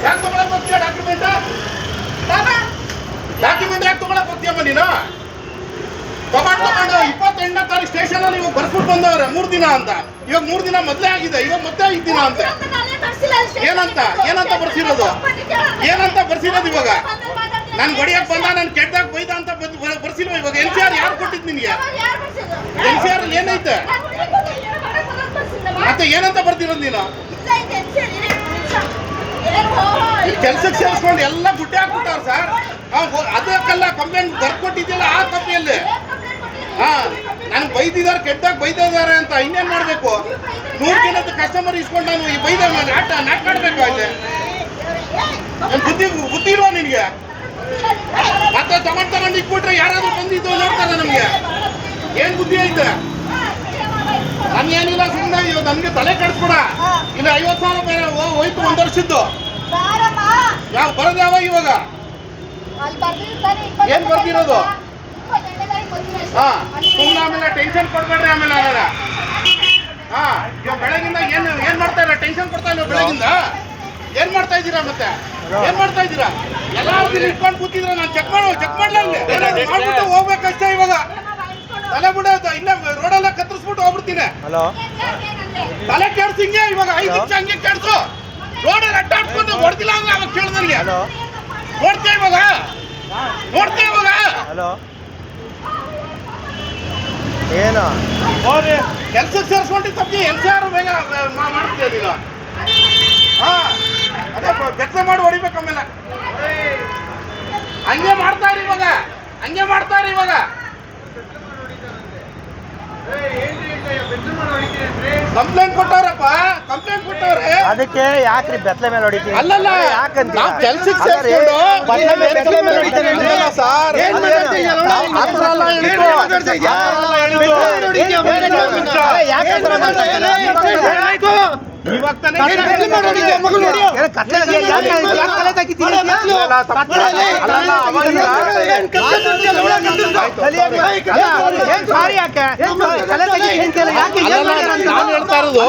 ಯಾಕೆ ತಗೊಳಕ್ ಹೋಗ್ತೀಯ ಡಾಕ್ಯುಮೆಂಟ್ ಯಾಕೆ ತಗೊಳಕ್ ಹೋಗ್ತೀಯಮ್ಮ ನೀನು? ತಗೊಂಡು 28ನೇ ತಾರೀಕು ಸ್ಟೇಷನ್ ಅಲ್ಲಿ ಇವಾಗ ಬರ್ಸ್ಬಿಟ್ಟು ಬಂದವ್ರೆ 3 ದಿನ ಅಂತ. ಇವಾಗ 3 ದಿನ ಮೊದಲೇ ಆಗಿದೆ, ಇವಾಗ ಮತ್ತೆ 5 ದಿನ ಅಂತ. ಏನಂತ ಬರ್ಸಿರೋದು ಇವಾಗ? ನಾನು ಹೊಡಿಯಕ್ ಬಂದ, ನಾನು ಕೆಟ್ಟದಾಗ ಬೈದ ಅಂತ ಬರ್ಸಿಲ್ವ ಇವಾಗ? NCR ಯಾರು ಕೊಟ್ಟಿದ್ ನಿನ್ಗೆ? NCR ಅಲ್ಲಿ ಏನೈತೆ ಮತ್ತೆ? ಏನಂತ ಬರ್ತಿರೋದು ನೀನು? ಕೆಲ್ಸಕ್ಕೆ ಸೇರಿಸ್ಕೊಂಡು ಎಲ್ಲ ಗುಡ್ಡೆ ಹಾಕ್ಬಿಟ್ಟಾರ ಸರ್. ಅದಕ್ಕೆಲ್ಲ ಕಂಪ್ಲೇಂಟ್ ಬರ್ಕೊಟ್ಟಿದ್ದಿಲ್ಲ ಆ ಕಾಪಿಯಲ್ಲಿ. ನನ್ಗೆ ಬೈದಿದ್ದಾರೆ, ಕೆಟ್ಟದಾಗ ಬೈದಿದ್ದಾರೆ ಅಂತ. ಇನ್ನೇನ್ ಮಾಡ್ಬೇಕು? 100 ದಿನದ ಕಸ್ಟಮರ್ ಇಸ್ಕೊಂಡು ನಾನು ಈ ಬೈದ ನಾಟ್ ಮಾಡ್ಬೇಕು ಅಲ್ಲಿ. ಬುದ್ಧಿ ಇಲ್ವಾ ನಿನ್ಗೆ? ಮತ್ತೆ ತಗೊಂಡು ಇಟ್ಬಿಟ್ರೆ ಯಾರಾದ್ರೂ ಬಂದಿದ್ದು ನೋಡ್ತಾರೆ ನಮ್ಗೆ. ಏನ್ ಬುದ್ಧಿ ಐತೆ? ನನ್ಗೇನಿಲ್ಲ, ಸುಮ್ಮನೆ ನನ್ಗೆ ತಲೆ ಕೆಡಿಸ್ಬಿಡ. ಇಲ್ಲ 50,000 ಹೋಯ್ತು 1 ವರ್ಷದ್ದು. ಯಾವ ಬರೋದು ಯಾವಾಗ ಇವಾಗ? ಏನ್ ಬರ್ದಿರೋದು? ಸುಮ್ಮನೆ ಆಮೇಲೆ ಟೆನ್ಷನ್ ಕೊಡ್ಬೇಡ್ರಿ. ಆಮೇಲೆ ಇವಾಗ ಬೆಳಗಿಂದ ಏನ್ ಮಾಡ್ತಾ ಇಲ್ಲ? ಟೆನ್ಷನ್ ಕೊಡ್ತಾ ಇಲ್ಲ ಬೆಳಗಿಂದ? ಏನ್ ಮಾಡ್ತಾ ಇದ್ದೀರಾ? ಮತ್ತೆ ಏನ್ ಮಾಡ್ತಾ ಇದ್ದೀರಾ? ಎಲ್ಲ ಇಟ್ಕೊಂಡು ಕೂತಿದ್ರ. ನಾನು ಚೆಕ್ ಮಾಡ್ಲಾ ಮಾಡ್ಬಿಟ್ಟು ಹೋಗ್ಬೇಕಷ್ಟೇ. ಇವಾಗ ತಲೆ ಬಿಡ, ಇಲ್ಲ ರೋಡೆಲ್ಲ ಕತ್ತರಿಸ್ಬಿಟ್ಟು ಹೋಗ್ಬಿಡ್ತೀನಿ. ತಲೆ ಕೆಡ್ಸಿ ಹಿಂಗೆ ಇವಾಗ 5 ನಿಮಿಷ ಹಂಗೆ ಕೆಡ್ಸು. ರೋಡಲ್ಲಿ ಅಡ್ಡಾಡ್ಕೊಂಡು ಹೊಡೆದಿಲ್ಲ ಅಂದ್ರೆ ಅವಾಗ ಕೇಳ್ದಂಗೆ ನೋಡ್ತೇ ಇವಾಗ. ಏನು ನೋಡ್ರಿ, ಕೆಲ್ಸಕ್ಕೆ ಸೇರಿಸ್ಕೊಂಡು ತಪ್ಪಿ NCR ಬೇಗ ಮಾಡ್ತೀಯ ನೀನು. ಅದೇ ಬೆತ್ತ ಮಾಡಿ ಹೊಡಿಬೇಕು. ಆಮೇಲೆ ಹಂಗೆ ಮಾಡ್ತಾರೆ ಇವಾಗ. ಕಂಪ್ಲೇಂಟ್ ಕೊಟ್ಟವ್ರಪ್ಪ, ಅದಕ್ಕೆ ಯಾಕ್ರಿ ಬೆತ್ತಲೆ ಮೇಲೆ ಹೊಡಿತೀವಿ? ಅಲ್ಲಲ್ಲ, ಯಾಕಂತ ಕೆಲ್ಸಕ್ಕೆ ಸೇರಿಸ್ಕೊಂಡು ನಾನು ಹೇಳ್ತಾ ಇರೋದು